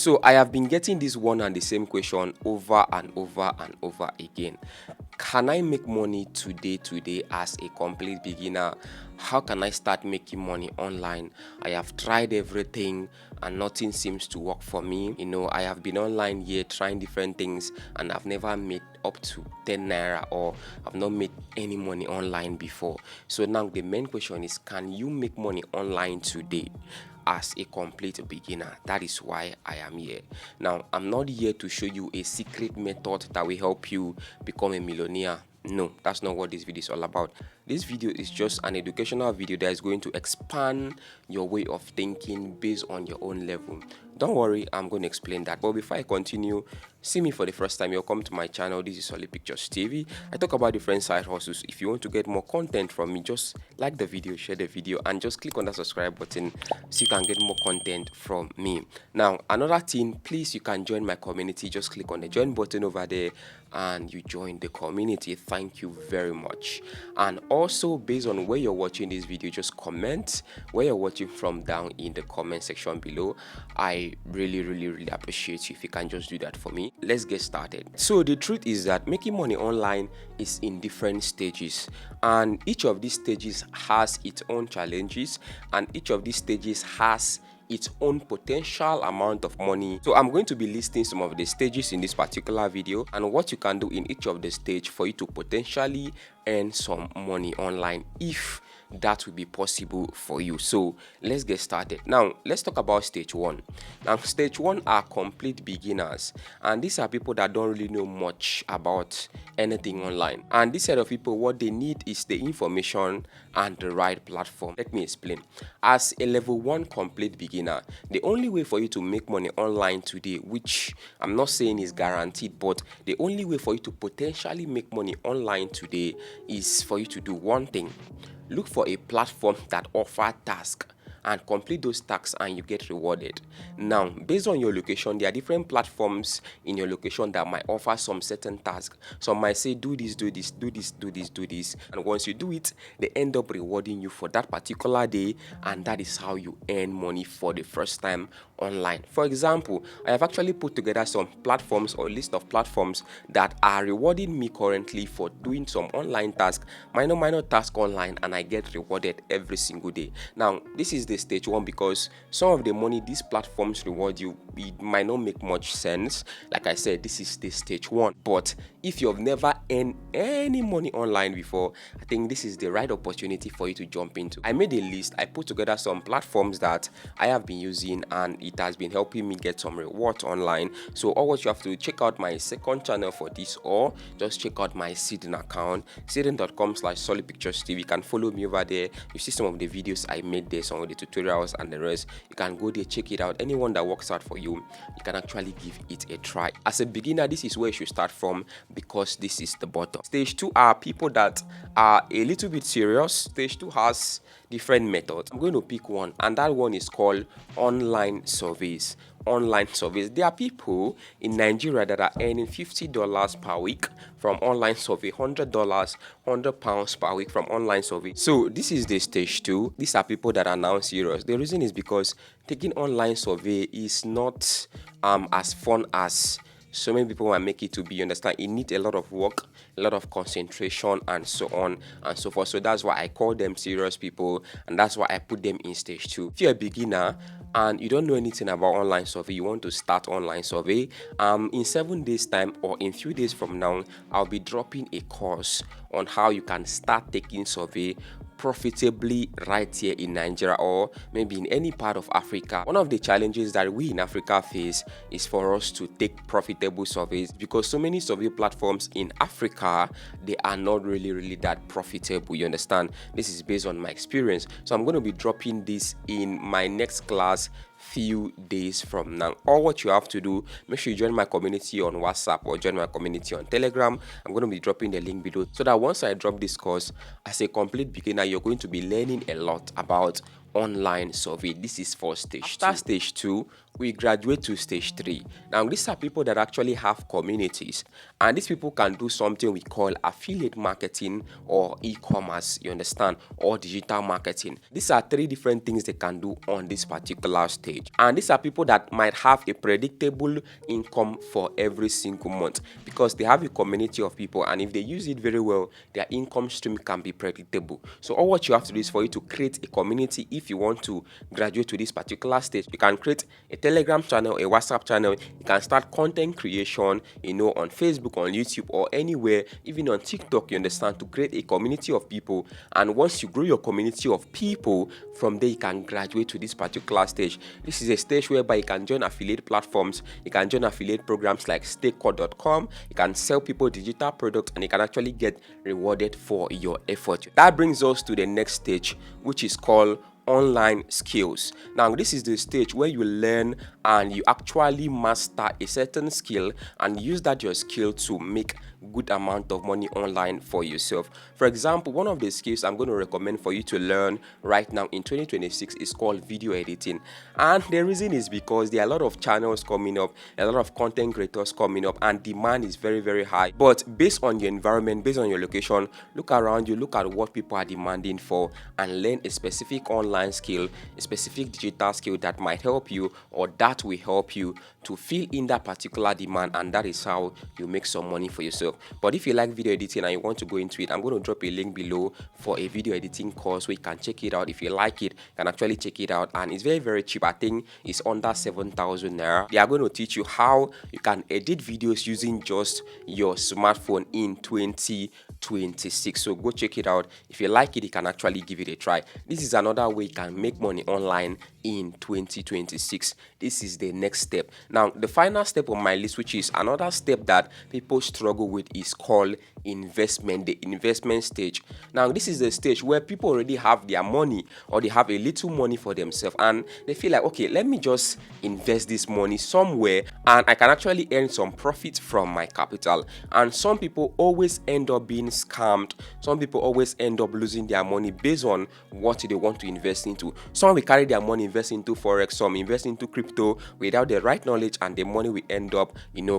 So I have been getting this one and the same question over and over and over again. Can I make money today as a complete beginner? How can I start making money online? I have tried everything and nothing seems to work for me. I have been online here trying different things and I've never made up to 10 naira, or I've not made any money online before. So now the main question is, can you make money online today as a complete beginner? That is why I am here. Now, I'm not here to show you a secret method that will help you become a millionaire. No, that's not what this video is all about. This video is just an educational video that is going to expand your way of thinking based on your own level. Don't worry, I'm going to explain that. But before I continue, see me for the first time, you'll come to my channel. This is Solid Pictures TV. I talk about different side hustles. If you want to get more content from me, just like the video, share the video, and just click on the subscribe button so you can get more content from me. Now, another thing, please, you can join my community. Just click on the join button over there and you join the community. Thank you very much. And also, based on where you're watching this video, just comment where you're watching from down in the comment section below. I really appreciate you if you can just do that for me. Let's get started. So the truth is that making money online is in different stages, and each of these stages has its own challenges, and each of these stages has its own potential amount of money. So I'm going to be listing some of the stages in this particular video and what you can do in each of the stage for you to potentially earn some money online, if that will be possible for you. So let's get started. Now let's talk about stage one. Now stage one are complete beginners, and these are people that don't really know much about anything online, and this set of people, what they need is the information and the right platform. Let me explain. As a level 1 complete beginner, the only way for you to make money online today, which I'm not saying is guaranteed, but the only way for you to potentially make money online today is for you to do one thing: look for a platform that offers tasks and complete those tasks and you get rewarded. Now, based on your location, there are different platforms in your location that might offer some certain tasks. Some might say do this, do this, do this, do this, do this, and once you do it, they end up rewarding you for that particular day, and that is how you earn money for the first time online. For example, I have actually put together some platforms or list of platforms that are rewarding me currently for doing some online tasks, minor tasks online, and I get rewarded every single day. Now, this is the stage one, because some of the money these platforms reward you, it might not make much sense. Like I said, this is the stage one. But if you've never earned any money online before, I think this is the right opportunity for you to jump into. I made a list. I put together some platforms that I have been using, and it has been helping me get some rewards online. So all what you have to do, check out my second channel for this, or just check out my cirrden account, cirrden.com/solidpicturestv. You can follow me over there. You see some of the videos I made there, some of the tutorials and the rest. You can go there, check it out. Anyone that works out for you, you can actually give it a try. As a beginner, this is where you should start from, because this is the bottom. Stage 2 are people that are a little bit serious. Stage 2 has different methods. I'm going to pick one, and that one is called online surveys. Online surveys. There are people in Nigeria that are earning $50 per week from online survey, $100, £100 per week from online survey. So this is the stage 2. These are people that are now serious. The reason is because taking online survey is not as fun as so many people might make it to be. You understand, it needs a lot of work, a lot of concentration, and so on and so forth. So that's why I call them serious people, and that's why I put them in stage 2. If you're a beginner and you don't know anything about online survey, you want to start online survey, in 7 days time, or in few days from now, I'll be dropping a course on how you can start taking survey profitably right here in Nigeria, or maybe in any part of Africa. One of the challenges that we in Africa face is for us to take profitable surveys, because so many survey platforms in Africa, they are not really that profitable. You understand? This is based on my experience. So I'm going to be dropping this in my next class few days from now. All what you have to do, make sure you join my community on WhatsApp or join my community on Telegram. I'm going to be dropping the link below, so that once I drop this course, as a complete beginner, you're going to be learning a lot about online survey. This is for stage 2. After stage 2, we graduate to stage 3. Now these are people that actually have communities, and these people can do something we call affiliate marketing or e-commerce, you understand, or digital marketing. These are 3 different things they can do on this particular stage, and these are people that might have a predictable income for every single month because they have a community of people, and if they use it very well, their income stream can be predictable. So all what you have to do is for you to create a community. If you want to graduate to this particular stage, you can create a Telegram channel, a WhatsApp channel. You can start content creation, on Facebook, on YouTube, or anywhere, even on TikTok, you understand, to create a community of people. And once you grow your community of people, from there you can graduate to this particular stage. This is a stage whereby you can join affiliate platforms, you can join affiliate programs like stakecore.com, you can sell people digital products, and you can actually get rewarded for your effort. That brings us to the next stage, which is called online skills. Now this is the stage where you learn and you actually master a certain skill and use that your skill to make good amount of money online for yourself. For example, one of the skills I'm going to recommend for you to learn right now in 2026 is called video editing, and the reason is because there are a lot of channels coming up, a lot of content creators coming up, and demand is very, very high. But based on your environment, based on your location, look around you, look at what people are demanding for, and learn a specific online skill, a specific digital skill that might help you, or that will help you to fill in that particular demand, and that is how you make some money for yourself. But if you like video editing and you want to go into it, I'm going to drop a link below for a video editing course where you can check it out. If you like it, you can actually check it out, and it's very, very cheap. I think it's under 7,000 naira. They are going to teach you how you can edit videos using just your smartphone in 2026. So go check it out. If you like it, you can actually give it a try. This is another way you can make money online in 2026. This is the next step. Now the final step on my list, which is another step that people struggle with, is called investment, the investment stage. Now this is the stage where people already have their money, or they have a little money for themselves, and they feel like, okay, let me just invest this money somewhere and I can actually earn some profit from my capital. And some people always end up being scammed. Some people always end up losing their money based on what they want to invest into. Some will carry their money, invest into forex, some invest into crypto without the right knowledge, and the money will end up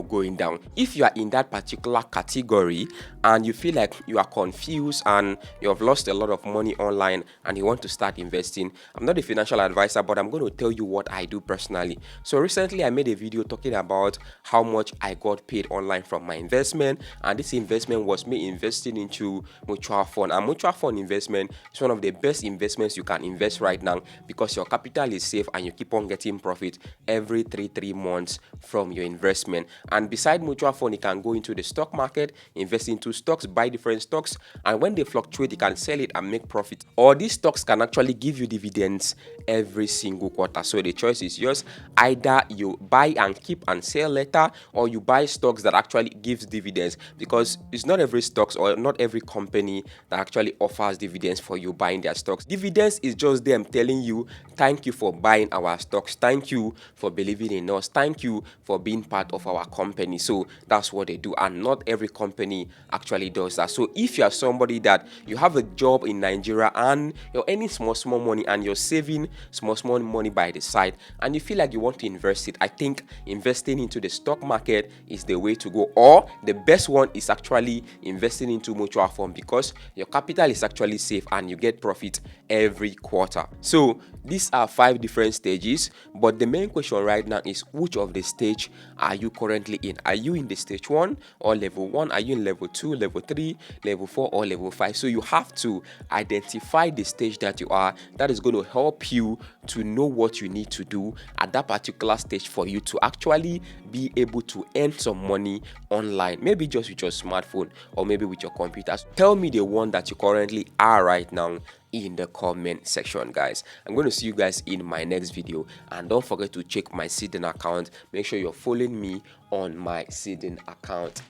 going down. If you are in that particular category and you feel like you are confused and you have lost a lot of money online and you want to start investing, I'm not a financial advisor, but I'm going to tell you what I do personally. So recently I made a video talking about how much I got paid online from my investment, and this investment was me investing into mutual fund. And mutual fund investment is one of the best investments you can invest right now because your capital is safe and you keep on getting profit every 3 months from your investment. And beside mutual fund, you can go into the stock market, invest into stocks, buy different stocks, and when they fluctuate, you can sell it and make profit. Or these stocks can actually give you dividends every single quarter. So the choice is yours. Either you buy and keep and sell later, or you buy stocks that actually gives dividends, because it's not every stocks or not every company that actually offers dividends for you buying their stocks. Dividends is just them telling you, thank you for buying our stocks, thank you for believing in us, thank you for being part of our company. So that's what they do, and not every company actually does that. So if you are somebody that you have a job in Nigeria and you're earning small money and you're saving small money by the side, and you feel like you want to invest it, I think investing into the stock market is the way to go. Or the best one is actually investing into mutual fund, because your capital is actually safe and you get profit every quarter. So these are 5 different stages, but the main question right now is, which of the stage are you currently in? Are you in the stage 1 or level 1? Are you in level 2, level 3, level 4, or level 5? So you have to identify the stage that you are. That is going to help you to know what you need to do at that particular stage for you to actually be able to earn some money online, maybe just with your smartphone or maybe with your computer. Tell me the one that you currently are right now in the comment section, guys. I'm going to see you guys in my next video, and don't forget to check my cirrden account. Make sure you're following me on my cirrden account.